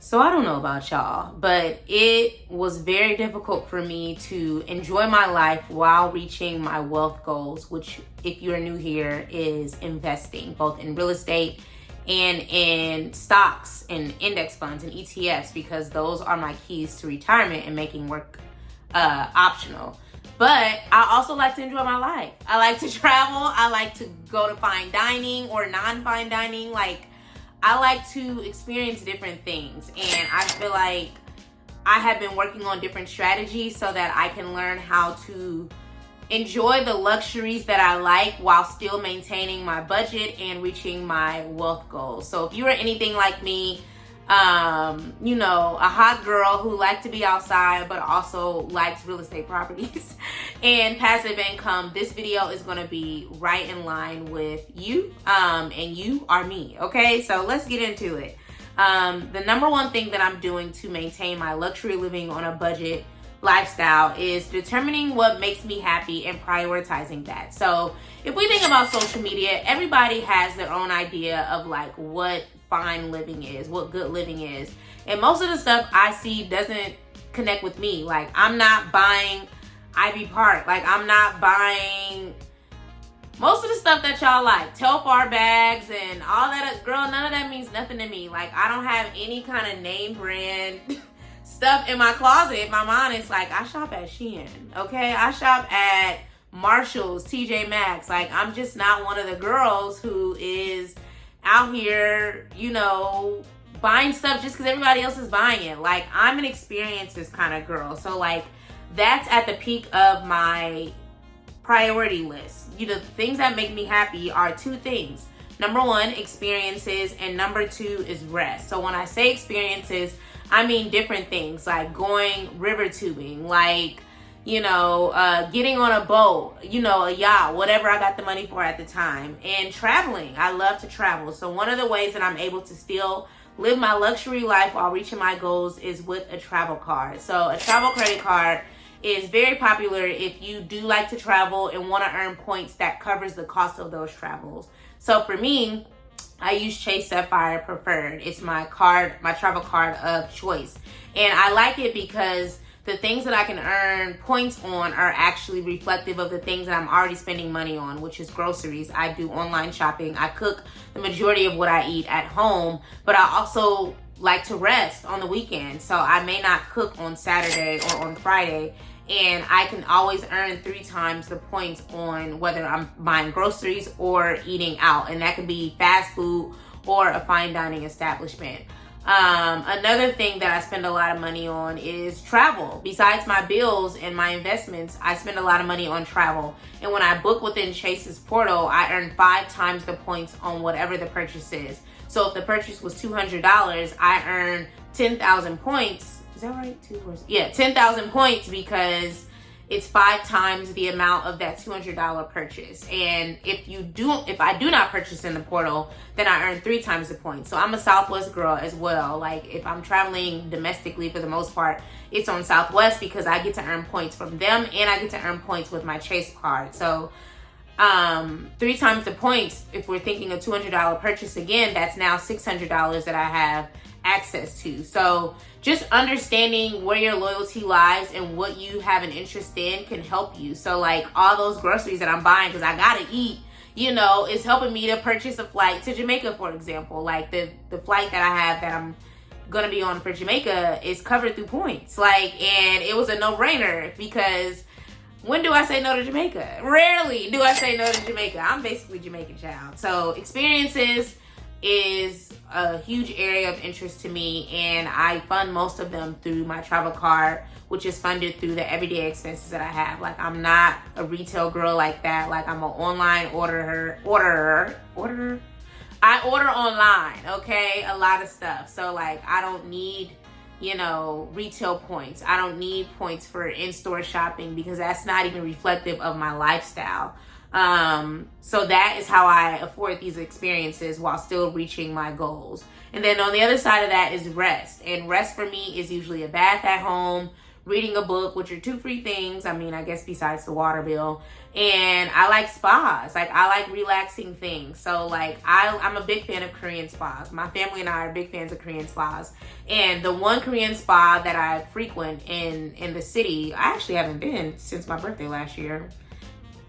So I don't know about y'all, but it was very difficult for me to enjoy my life while reaching my wealth goals, which, if you're new here, is investing both in real estate and in stocks and index funds and ETFs, because those are my keys to retirement and making work optional. But I also like to enjoy my life. I like to travel. I like to go to fine dining or non-fine dining. I like to experience different things, and I feel like I have been working on different strategies so that I can learn how to enjoy the luxuries that I like while still maintaining my budget and reaching my wealth goals. So if you are anything like me, a hot girl who likes to be outside but also likes real estate properties and passive income, this video is going to be right in line with you, and you are me. Okay, so let's get into it. The number one thing that I'm doing to maintain my luxury living on a budget lifestyle is determining what makes me happy and prioritizing that. So if we think about social media, everybody has their own idea of what fine living is, what good living is. And most of the stuff I see doesn't connect with me. I'm not buying Ivy Park. I'm not buying most of the stuff that y'all like. Telfar bags and all that. Girl, none of that means nothing to me. I don't have any kind of name brand stuff in my closet. If I'm honest, I shop at Shein, okay? I shop at Marshall's, TJ Maxx. I'm just not one of the girls who is out here, buying stuff just because everybody else is buying it. I'm an experiences kind of girl. So that's at the peak of my priority list. The things that make me happy are two things. Number one, experiences, and number two is rest. So when I say experiences, I mean different things, like going river tubing, getting on a boat, a yacht, whatever I got the money for at the time, and traveling. I love to travel. So one of the ways that I'm able to still live my luxury life while reaching my goals is with a travel card. So a travel credit card is very popular if you do like to travel and want to earn points that covers the cost of those travels. So for me, I use Chase Sapphire Preferred. It's my travel card of choice. And I like it because the things that I can earn points on are actually reflective of the things that I'm already spending money on, which is groceries. I do online shopping. I cook the majority of what I eat at home, but I also like to rest on the weekend. So I may not cook on Saturday or on Friday, and I can always earn 3 times the points on whether I'm buying groceries or eating out. And that could be fast food or a fine dining establishment. Another thing that I spend a lot of money on is travel. Besides my bills and my investments, I spend a lot of money on travel. And when I book within Chase's portal, I earn 5 times the points on whatever the purchase is. So if the purchase was $200, I earn 10,000 points. Is that right? 10,000 points, because it's 5 times the amount of that $200 purchase. And if I do not purchase in the portal, then I earn 3 times the points. So I'm a Southwest girl as well. If I'm traveling domestically, for the most part, it's on Southwest because I get to earn points from them and I get to earn points with my Chase card. So 3 times the points, if we're thinking a $200 purchase, again, that's now $600 that I have access to. So just understanding where your loyalty lies and what you have an interest in can help you. So all those groceries that I'm buying because I gotta eat, is helping me to purchase a flight to Jamaica, for example. The flight that I have that I'm gonna be on for Jamaica is covered through points. And it was a no-brainer, because when do I say no to Jamaica? Rarely do I say no to Jamaica. I'm basically Jamaican child. So experiences is a huge area of interest to me, and I fund most of them through my travel card, which is funded through the everyday expenses that I have. I'm not a retail girl like that. I'm an online orderer. I order online, okay? A lot of stuff. So I don't need retail points. I don't need points for in-store shopping because that's not even reflective of my lifestyle. So that is how I afford these experiences while still reaching my goals. And then on the other side of that is rest. And rest for me is usually a bath at home, reading a book, which are 2 free things. I mean, I guess besides the water bill. And I like spas. Like, I like relaxing things. So, like, I'm a big fan of Korean spas. My family and I are big fans of Korean spas. And the one Korean spa that I frequent in the city, I actually haven't been since my birthday last year.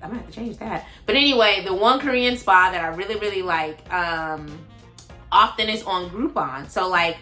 I might have to change that. But anyway, the one Korean spa that I really, really like often is on Groupon. So, like,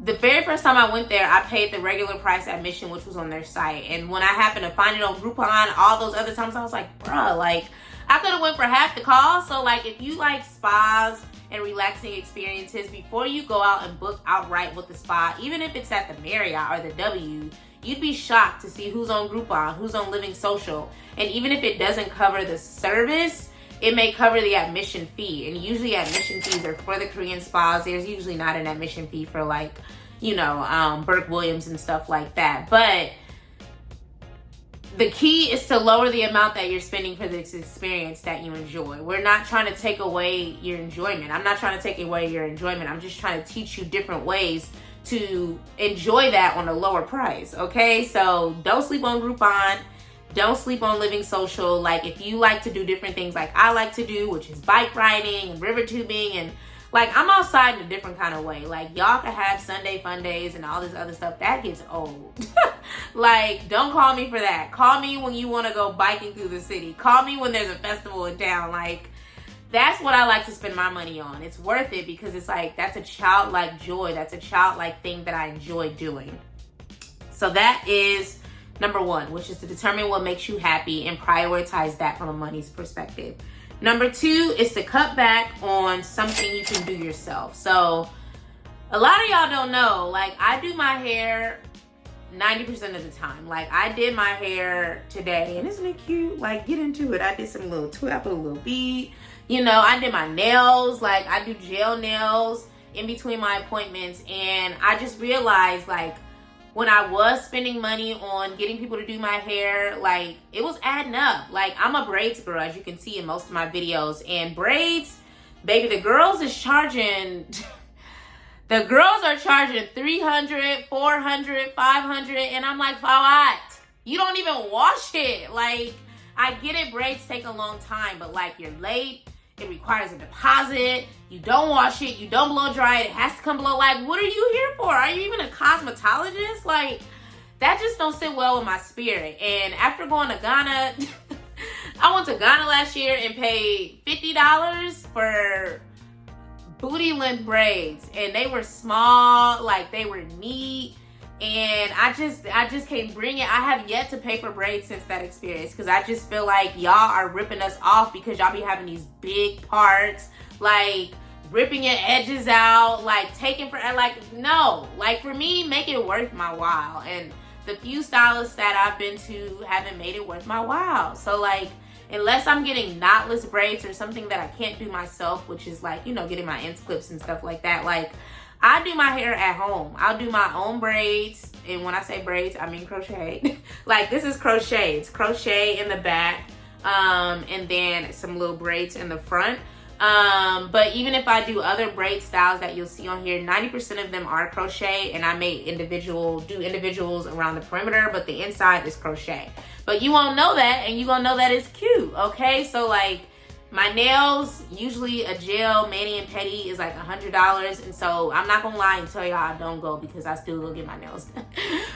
the very first time I went there, I paid the regular price admission, which was on their site. And when I happened to find it on Groupon, all those other times, I was like, bruh, like, I could have went for half the cost. So, like, if you like spas and relaxing experiences, before you go out and book outright with the spa, even if it's at the Marriott or the W, you'd be shocked to see who's on Groupon, who's on Living Social. And even if it doesn't cover the service, it may cover the admission fee. And usually admission fees are for the Korean spas. There's usually not an admission fee for, like, you know, Burke Williams and stuff like that. But the key is to lower the amount that you're spending for this experience that you enjoy. We're not trying to take away your enjoyment. I'm not trying to take away your enjoyment. I'm just trying to teach you different ways to enjoy that on a lower price, okay? So don't sleep on Groupon. Don't sleep on Living Social. Like, if you like to do different things like I like to do, which is bike riding and river tubing, and like, I'm outside in a different kind of way. Like, y'all can have Sunday fun days and all this other stuff. That gets old. Like, don't call me for that. Call me when you want to go biking through the city. Call me when there's a festival in town. Like, that's what I like to spend my money on. It's worth it because it's like, that's a childlike joy. That's a childlike thing that I enjoy doing. So that is number 1, which is to determine what makes you happy and prioritize that from a money's perspective. Number 2 is to cut back on something you can do yourself. So a lot of y'all don't know, like, I do my hair 90% of the time. Like, I did my hair today, and isn't it cute? Like, get into it. I did some little twist, I put a little bead. You know, I did my nails. Like, I do gel nails in between my appointments, and I just realized, like, when I was spending money on getting people to do my hair, like, it was adding up. Like, I'm a braids girl, as you can see in most of my videos. And braids, baby, the girls are charging $300, $400, $500. And I'm like, for what? You don't even wash it. Like, I get it, braids take a long time, but, like, you're late. It requires a deposit. You don't wash it. You don't blow dry it. It has to come blow. Like, what are you here for? Are you even a cosmetologist? Like, that just don't sit well with my spirit. And after going to Ghana, I went to Ghana last year and paid $50 for booty length braids. And they were small. Like, they were neat. And I just can't bring it. I have yet to pay for braids since that experience, because I just feel like y'all are ripping us off because y'all be having these big parts, like ripping your edges out, like taking for, like, no. Like, for me, make it worth my while. And the few stylists that I've been to haven't made it worth my while. So, like, unless I'm getting knotless braids or something that I can't do myself, which is like, you know, getting my ends clips and stuff like that, like, I do my hair at home. I'll do my own braids. And when I say braids, I mean crochet. Like, this is crochet. It's crochet in the back. And then some little braids in the front. But even if I do other braid styles that you'll see on here, 90% of them are crochet. And I make individuals around the perimeter, but the inside is crochet. But you won't know that, and you gonna know that it's cute, okay? So, like, my nails, usually a gel mani and pedi is like $100, and so I'm not gonna lie and tell y'all I don't go, because I still go get my nails done.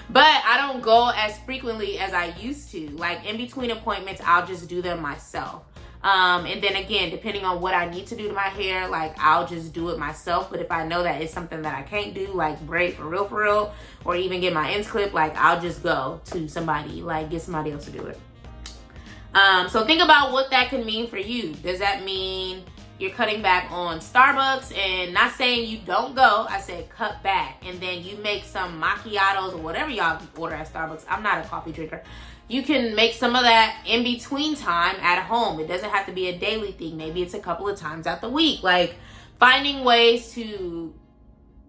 But I don't go as frequently as I used to. Like, in between appointments, I'll just do them myself. And then again, depending on what I need to do to my hair, like, I'll just do it myself. But if I know that it's something that I can't do, like braid for real, or even get my ends clipped, like, I'll just go to somebody, like, get somebody else to do it. So think about what that could mean for you. Does that mean you're cutting back on Starbucks? And not saying you don't go, I said cut back. And then you make some macchiatos or whatever y'all order at Starbucks. I'm not a coffee drinker. You can make some of that in between time at home. It doesn't have to be a daily thing. Maybe it's a couple of times out the week. Like, finding ways to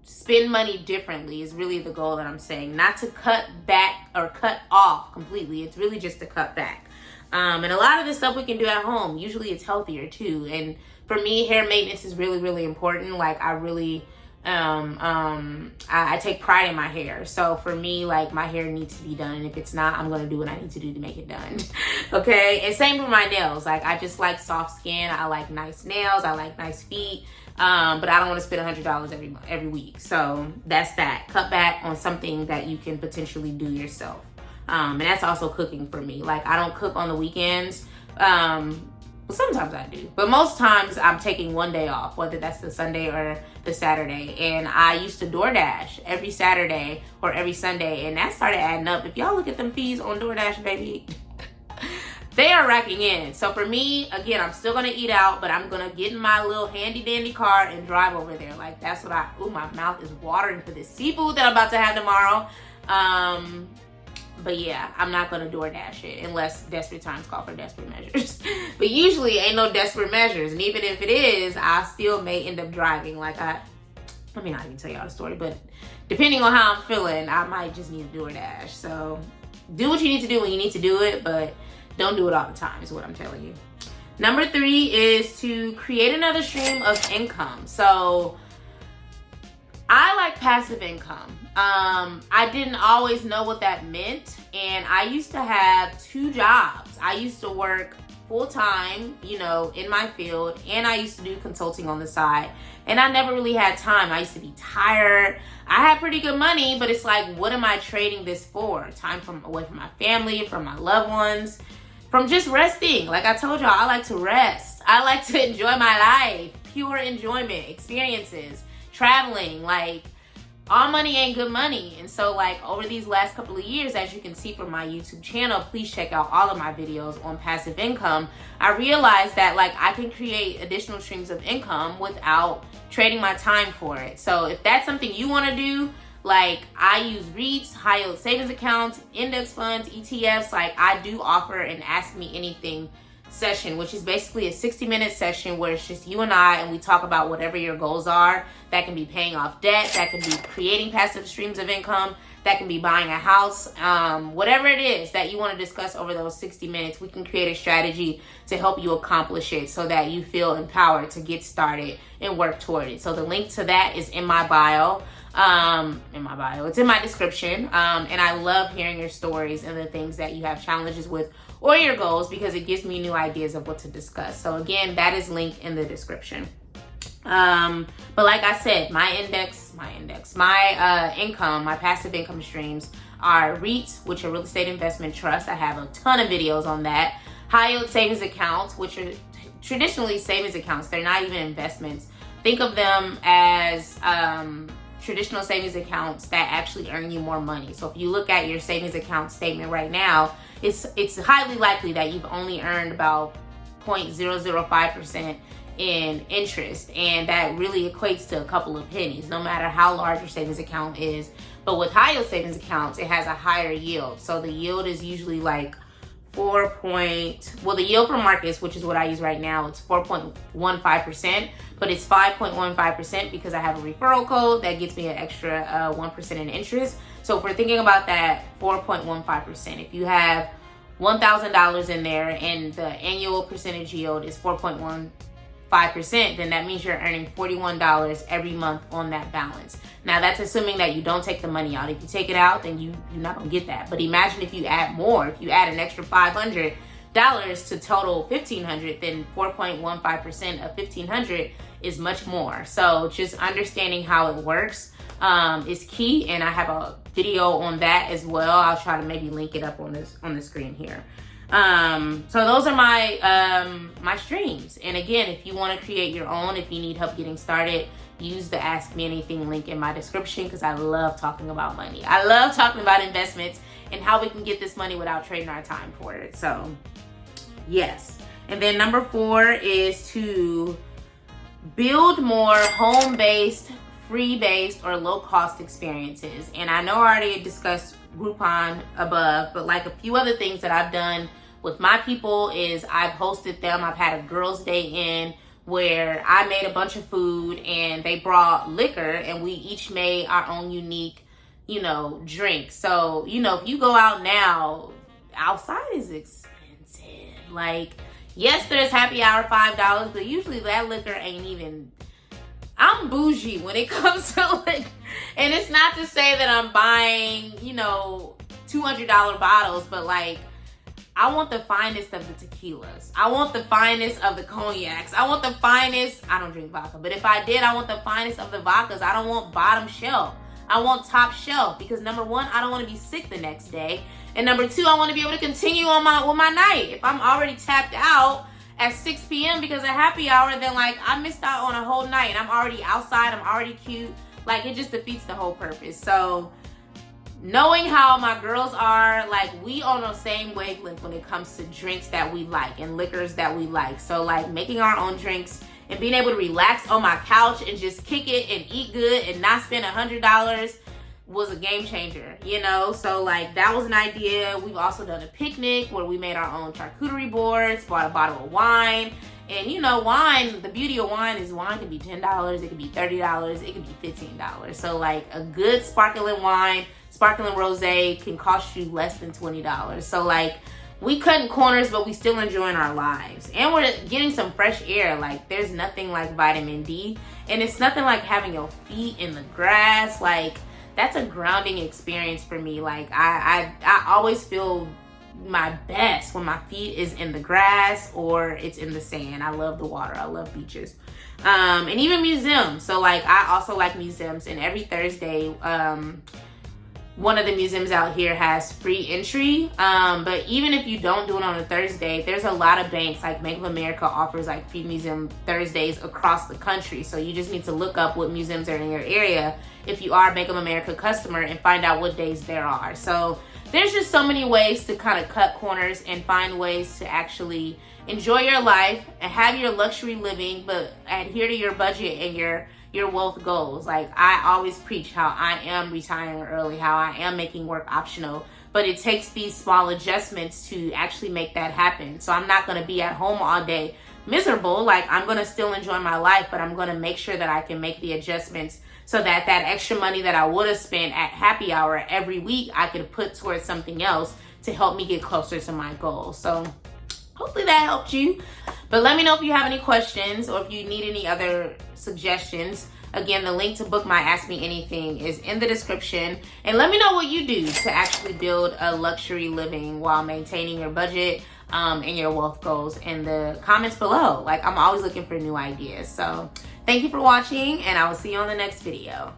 spend money differently is really the goal that I'm saying. Not to cut back or cut off completely. It's really just to cut back. And a lot of this stuff we can do at home. Usually it's healthier too. And for me, hair maintenance is really, really important. Like, I really I take pride in my hair. So for me, like, my hair needs to be done. And if it's not, I'm going to do what I need to do to make it done. Okay. And same for my nails. Like, I just like soft skin. I like nice nails. I like nice feet. But I don't want to spend $100 every week. So that's that. Cut back on something that you can potentially do yourself. And that's also cooking for me. Like, I don't cook on the weekends. Well, sometimes I do, but most times I'm taking one day off, whether that's the Sunday or the Saturday. And I used to DoorDash every Saturday or every Sunday, and that started adding up. If y'all look at them fees on DoorDash, baby, they are racking in. So for me, again, I'm still gonna eat out, but I'm gonna get in my little handy dandy car and drive over there. Like, that's what my mouth is watering for this seafood that I'm about to have tomorrow. But yeah, I'm not gonna DoorDash it unless desperate times call for desperate measures. But usually ain't no desperate measures. And even if it is, I still may end up driving. Like, let me not even tell y'all the story, but depending on how I'm feeling, I might just need to DoorDash. So do what you need to do when you need to do it, but don't do it all the time is what I'm telling you. Number 3 is to create another stream of income. So I like passive income. I didn't always know what that meant, and I used to have 2 jobs. I used to work full-time, in my field, and I used to do consulting on the side, and I never really had time. I used to be tired. I had pretty good money, but it's like, what am I trading this for? Time away from my family, from my loved ones, from just resting. Like I told y'all, I like to rest. I like to enjoy my life, pure enjoyment, experiences, traveling. Like, all money ain't good money. And so, like, over these last couple of years, as you can see from my YouTube channel, please check out all of my videos on passive income. I realized that, like, I can create additional streams of income without trading my time for it. So if that's something you want to do, like, I use REITs, high yield savings accounts, index funds, ETFs. Like, I do offer an Ask Me Anything session, which is basically a 60-minute session where it's just you and I, and we talk about whatever your goals are. That can be paying off debt, that can be creating passive streams of income, that can be buying a house, whatever it is that you want to discuss over those 60 minutes, we can create a strategy to help you accomplish it so that you feel empowered to get started and work toward it. So the link to that is in my bio. It's in my description. And I love hearing your stories and the things that you have challenges with or your goals, because it gives me new ideas of what to discuss. So again, that is linked in the description. But like I said, my income, my passive income streams are REITs, which are real estate investment trusts. I have a ton of videos on that. High yield savings accounts, which are traditionally savings accounts. They're not even investments. Think of them as, traditional savings accounts that actually earn you more money. So if you look at your savings account statement right now, it's highly likely that you've only earned about 0.005% in interest, and that really equates to a couple of pennies, no matter how large your savings account is. But with high yield savings accounts, it has a higher yield. So the yield is usually like the yield for markets, which is what I use right now, it's 4.15%, but it's 5.15% because I have a referral code that gets me an extra 1% in interest. So if we're thinking about that 4.15%, if you have $1,000 in there and the annual percentage yield is 4.15%, then that means you're earning $41 every month on that balance. Now that's assuming that you don't take the money out. If you take it out, then you're not gonna get that. But imagine if you add more, if you add an extra $500 to total $1,500, then 4.15% of $1,500 is much more. So just understanding how it works is key, and I have a video on that as well. I'll try to maybe link it up on the screen here. So those are my streams. And again, if you want to create your own, if you need help getting started, use the Ask Me Anything link in my description, because I love talking about money. I love talking about investments and how we can get this money without trading our time for it. So yes. And then number 4 is to build more home-based, free-based, or low-cost experiences. And I know I already discussed Groupon above, but like a few other things that I've done with my people is I've hosted them. I've had a girls' day in where I made a bunch of food and they brought liquor and we each made our own unique, drink. So, if you go out now, outside is expensive. Like, yes, there's happy hour $5, but usually that liquor ain't even I'm bougie when it comes to like, and it's not to say that I'm buying, you know, $200 bottles, but like, I want the finest of the tequilas. I want the finest of the cognacs. I want the finest, I don't drink vodka, but if I did, I want the finest of the vodkas. I don't want bottom shelf. I want top shelf because number one, I don't want to be sick the next day. And number two, I want to be able to continue on with my night. If I'm already tapped out at 6 p.m. because of happy hour, then like I missed out on a whole night and I'm already outside, I'm already cute. Like it just defeats the whole purpose. So knowing how my girls are, like we on the same wavelength when it comes to drinks that we like and liquors that we like. So like making our own drinks and being able to relax on my couch and just kick it and eat good and not spend $100 was a game changer, you know? So like that was an idea. We've also done a picnic where we made our own charcuterie boards, bought a bottle of wine. And you know, wine, the beauty of wine is wine can be $10, it could be $30, it could be $15. So like a good sparkling wine, sparkling rosé can cost you less than $20. So like we cutting corners, but we still enjoying our lives. And we're getting some fresh air. Like there's nothing like vitamin D. And it's nothing like having your feet in the grass. Like that's a grounding experience for me. Like I always feel my best when my feet is in the grass or it's in the sand. I love the water. I love beaches. And even museums. So like I also like museums, and every Thursday one of the museums out here has free entry. But even if you don't do it on a Thursday, there's a lot of banks, like Bank of America offers like free museum Thursdays across the country. So you just need to look up what museums are in your area if you are a Bank of America customer and find out what days there are. So there's just so many ways to kind of cut corners and find ways to actually enjoy your life and have your luxury living, but adhere to your budget and your wealth goals. Like I always preach how I am retiring early, how I am making work optional, but it takes these small adjustments to actually make that happen. So I'm not going to be at home all day miserable. Like I'm going to still enjoy my life, but I'm going to make sure that I can make the adjustments so that that extra money that I would have spent at happy hour every week, I could put towards something else to help me get closer to my goal. So hopefully that helped you. But let me know if you have any questions or if you need any other suggestions. Again, the link to book my Ask Me Anything is in the description. And let me know what you do to actually build a luxury living while maintaining your budget and your wealth goals in the comments below. Like I'm always looking for new ideas. So thank you for watching, and I will see you on the next video.